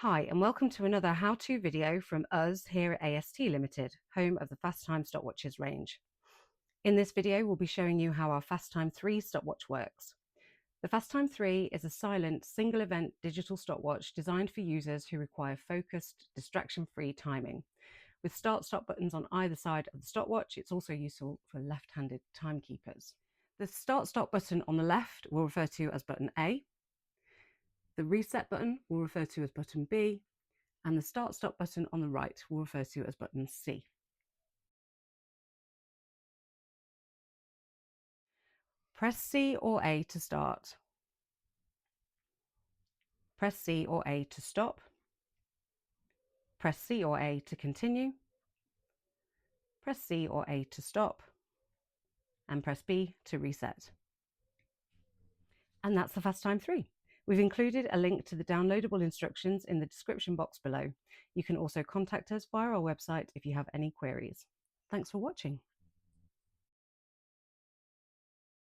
Hi, and welcome to another how-to video from us here at AST Limited, home of the Fastime stopwatches range. In this video, we'll be showing you how our Fastime 3 stopwatch works. The Fastime 3 is a silent, single-event digital stopwatch designed for users who require focused, distraction-free timing. With start-stop buttons on either side of the stopwatch, it's also useful for left-handed timekeepers. The start-stop button on the left we'll refer to as button A. The reset button we'll refer to as button B, and the start-stop button on the right we'll refer to as button C. Press C or A to start. Press C or A to stop. Press C or A to continue. Press C or A to stop. And press B to reset. And that's the Fastime 3. We've included a link to the downloadable instructions in the description box below. You can also contact us via our website if you have any queries. Thanks for watching.